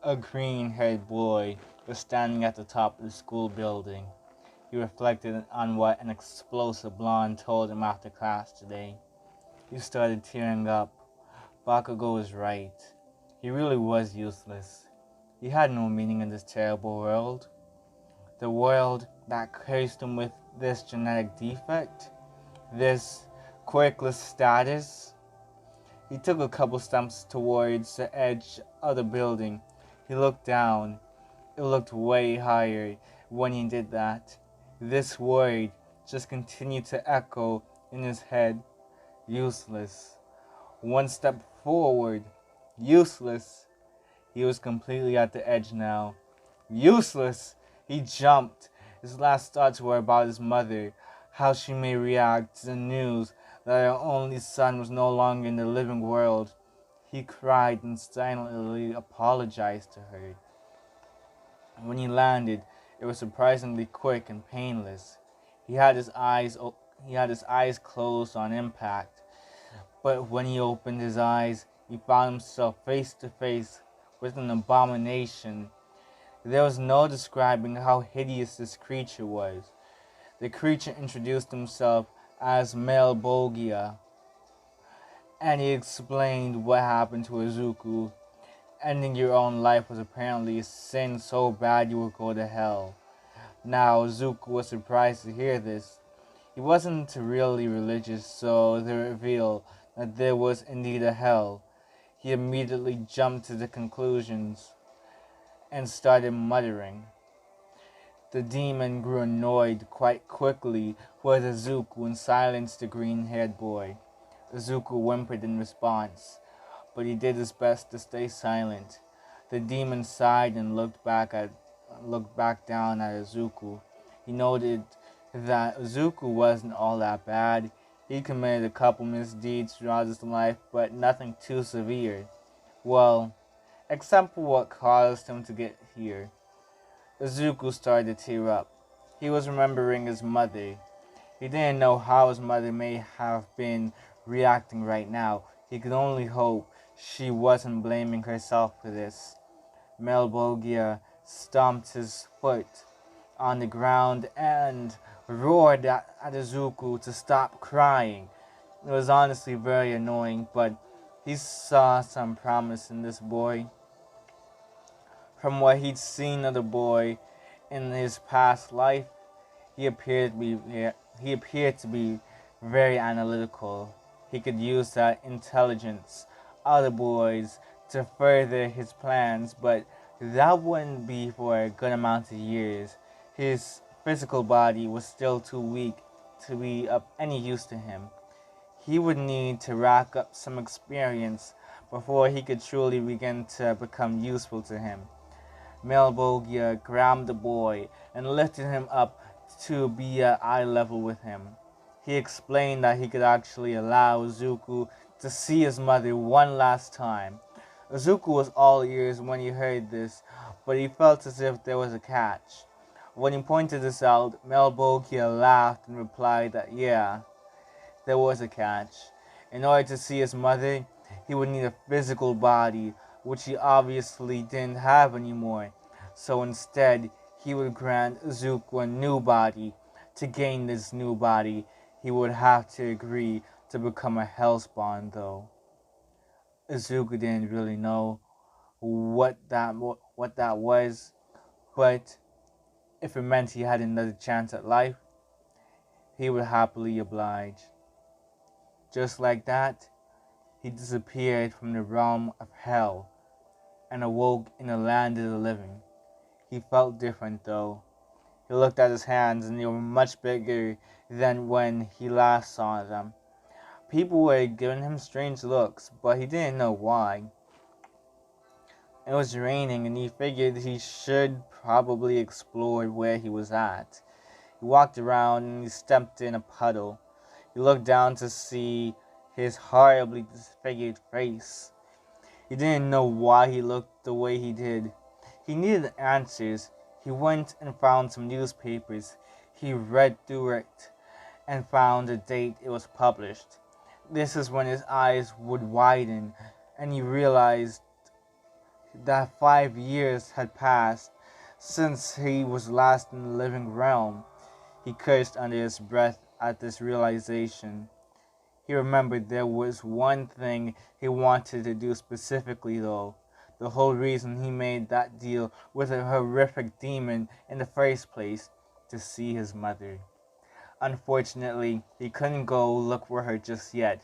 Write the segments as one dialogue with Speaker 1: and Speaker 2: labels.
Speaker 1: A green-haired boy was standing at the top of the school building. He reflected on what an explosive blonde told him after class today. He started tearing up. Bakugo was right. He really was useless. He had no meaning in this terrible world. The world that cursed him with this genetic defect, this quirkless status. He took a couple steps towards the edge of the building. He looked down. It looked way higher when he did that. This word just continued to echo in his head. Useless. One step forward. Useless. He was completely at the edge now. Useless! He jumped. His last thoughts were about his mother, how she may react to the news that her only son was no longer in the living world. He cried and silently apologized to her. When he landed, it was surprisingly quick and painless. He had his eyes closed on impact, but when he opened his eyes, he found himself face to face with an abomination. There was no describing how hideous this creature was. The creature introduced himself as Melbogia, and he explained what happened to Izuku. Ending your own life was apparently a sin so bad you would go to hell. Now, Izuku was surprised to hear this. He wasn't really religious, so the reveal that there was indeed a hell, he immediately jumped to the conclusions and started muttering. The demon grew annoyed quite quickly with Izuku and silenced the green-haired boy. Izuku whimpered in response, but he did his best to stay silent. The demon sighed and looked back down at Izuku. He noted that Izuku wasn't all that bad. He committed a couple misdeeds throughout his life, but nothing too severe. Well, except for what caused him to get here. Izuku started to tear up. He was remembering his mother. He didn't know how his mother may have been reacting right now. He could only hope she wasn't blaming herself for this. Melbogia stomped his foot on the ground and roared at Izuku to stop crying. It was honestly very annoying, but he saw some promise in this boy. From what he'd seen of the boy in his past life, he appeared to be very analytical. He could use that intelligence of the boys to further his plans, but that wouldn't be for a good amount of years. His physical body was still too weak to be of any use to him. He would need to rack up some experience before he could truly begin to become useful to him. Melbogia grabbed the boy and lifted him up to be at eye level with him. He explained that he could actually allow Izuku to see his mother one last time. Izuku was all ears when he heard this, but he felt as if there was a catch. When he pointed this out, Melbogia laughed and replied that yeah, there was a catch. In order to see his mother, he would need a physical body, which he obviously didn't have anymore. So instead, he would grant Izuku a new body. To gain this new body, he would have to agree to become a Hellspawn, though. Izuku didn't really know what that was, but if it meant he had another chance at life, he would happily oblige. Just like that, he disappeared from the realm of hell and awoke in the land of the living. He felt different, though. He looked at his hands, and they were much bigger than when he last saw them. People were giving him strange looks, but he didn't know why. It was raining, and he figured he should probably explore where he was at. He walked around, and he stepped in a puddle. He looked down to see his horribly disfigured face. He didn't know why he looked the way he did. He needed answers. He went and found some newspapers. He read through it and found the date it was published. This is when his eyes would widen and he realized that 5 years had passed since he was last in the living realm. He cursed under his breath at this realization. He remembered there was one thing he wanted to do specifically, though. The whole reason he made that deal with a horrific demon in the first place, to see his mother. Unfortunately, he couldn't go look for her just yet.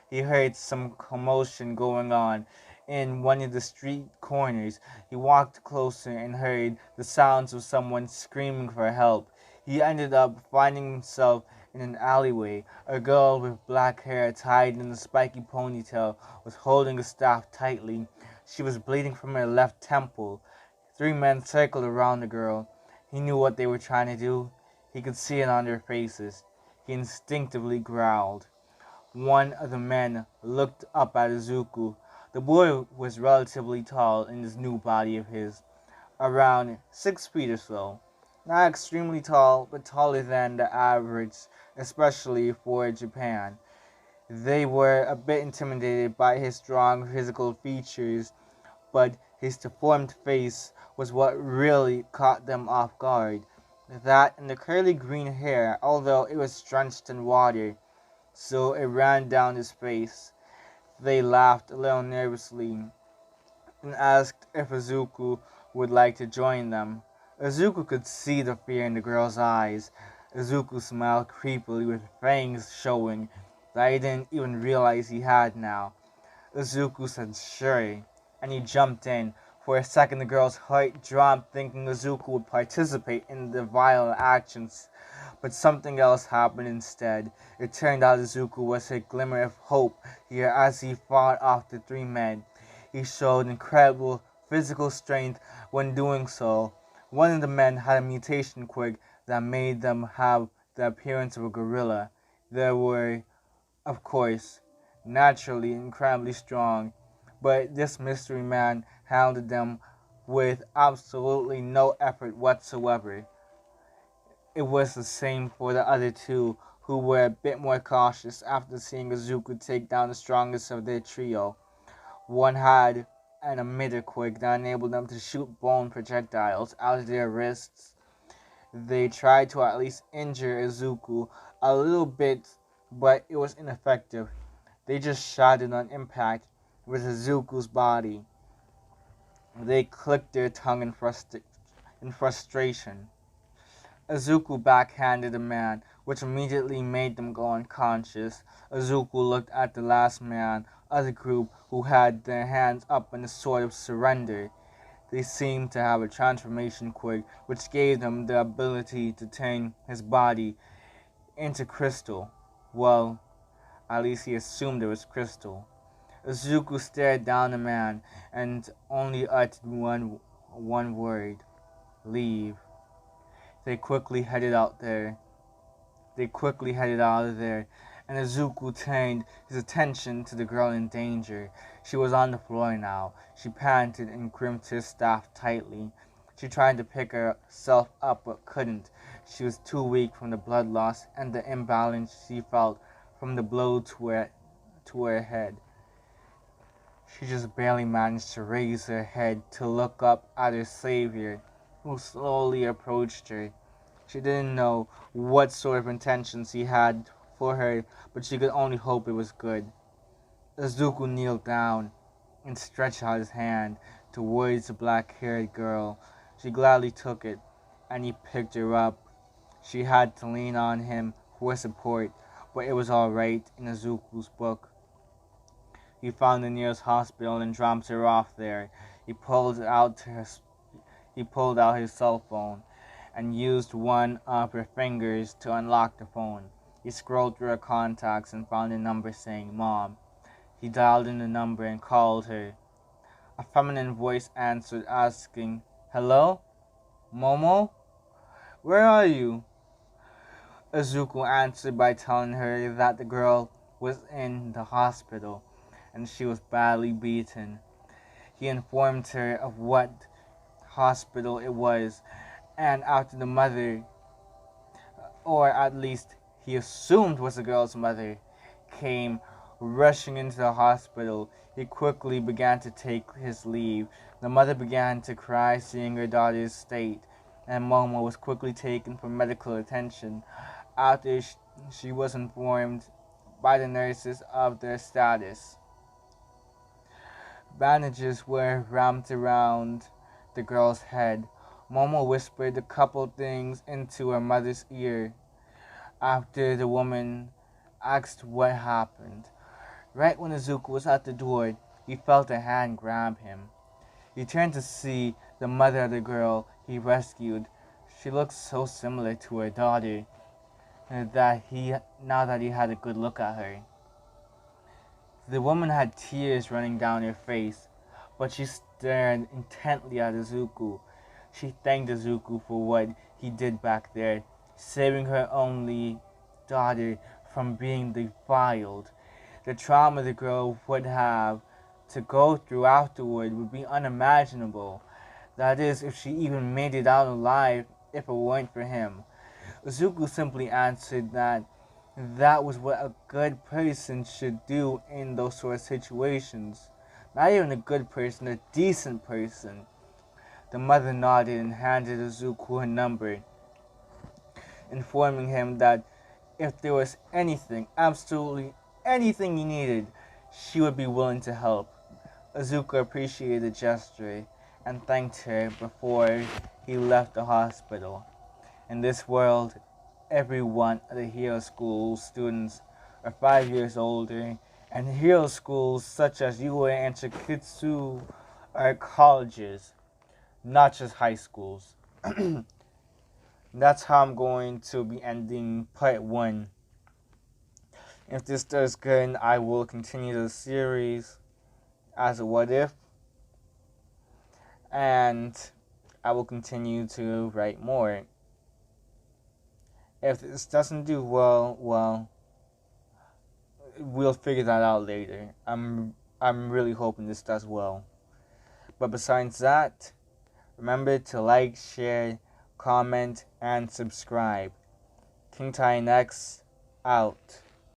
Speaker 1: He heard some commotion going on in one of the street corners. He walked closer and heard the sounds of someone screaming for help. He ended up finding himself in an alleyway. A girl with black hair tied in a spiky ponytail was holding a staff tightly. She was bleeding from her left temple. 3 men circled around the girl. He knew what they were trying to do. He could see it on their faces. He instinctively growled. One of the men looked up at Izuku. The boy was relatively tall in this new body of his, around 6 feet or so. Not extremely tall, but taller than the average, especially for Japan. They were a bit intimidated by his strong physical features, but his deformed face was what really caught them off guard. That and the curly green hair, although it was drenched in water, so it ran down his face. They laughed a little nervously and asked if Izuku would like to join them. Izuku could see the fear in the girl's eyes. Izuku smiled creepily with fangs showing that he didn't even realize he had now. Izuku said sure, and he jumped in. For a second the girl's heart dropped, thinking Izuku would participate in the violent actions. But something else happened instead. It turned out Izuku was a glimmer of hope here as he fought off the 3 men. He showed incredible physical strength when doing so. One of the men had a mutation quirk that made them have the appearance of a gorilla. They were, of course, naturally incredibly strong, but this mystery man handled them with absolutely no effort whatsoever. It was the same for the other 2, who were a bit more cautious after seeing Izuku take down the strongest of their trio. One had an emitter quirk that enabled them to shoot bone projectiles out of their wrists. They tried to at least injure Izuku a little bit, but it was ineffective. They just shattered on impact with Izuku's body. They clicked their tongue in frustration. Izuku backhanded the man, which immediately made them go unconscious. Izuku looked at the last man of the group who had their hands up in a sort of surrender. They seemed to have a transformation quirk which gave them the ability to turn his body into crystal. Well, at least he assumed it was crystal. Izuku stared down the man and only uttered one word. Leave. They quickly headed out of there, and Izuku turned his attention to the girl in danger. She was on the floor now. She panted and gripped her staff tightly. She tried to pick herself up but couldn't. She was too weak from the blood loss and the imbalance she felt from the blow to her head. She just barely managed to raise her head to look up at her savior, who slowly approached her. She didn't know what sort of intentions he had for her, but she could only hope it was good. Izuku kneeled down and stretched out his hand towards the black-haired girl. She gladly took it, and he picked her up. She had to lean on him for support, but it was all right in Izuku's book. He found the nearest hospital and dropped her off there. He pulled out his cell phone and used one of her fingers to unlock the phone. He scrolled through her contacts and found a number saying Mom. He dialed in the number and called her. A feminine voice answered, asking, Hello? Momo? Where are you? Izuku answered by telling her that the girl was in the hospital and she was badly beaten. He informed her of what hospital it was, and after the mother, or at least he assumed was the girl's mother, came Rushing into the hospital, he quickly began to take his leave. The mother began to cry, seeing her daughter's state, and Momo was quickly taken for medical attention. After she was informed by the nurses of their status, bandages were wrapped around the girl's head. Momo whispered a couple things into her mother's ear. After the woman asked what happened, right when Izuku was at the door, he felt a hand grab him. He turned to see the mother of the girl he rescued. She looked so similar to her daughter that now that he had a good look at her. The woman had tears running down her face, but she stared intently at Izuku. She thanked Izuku for what he did back there, saving her only daughter from being defiled. The trauma the girl would have to go through afterward would be unimaginable. That is, if she even made it out alive if it weren't for him. Izuku simply answered that was what a good person should do in those sort of situations. Not even a good person, a decent person. The mother nodded and handed Izuku a number, informing him that if there was anything, absolutely anything he needed, she would be willing to help. Izuku appreciated the gesture and thanked her before he left the hospital. In this world, every one of the hero school students are 5 years older, and hero schools such as UA and Shikitsu are colleges, not just high schools. That's how I'm going to be ending part 1. If this does good, I will continue the series as a what if, and I will continue to write more. If this doesn't do well, we'll figure that out later. I'm really hoping this does well. But besides that, remember to like, share, comment, and subscribe. King Ty Next, out.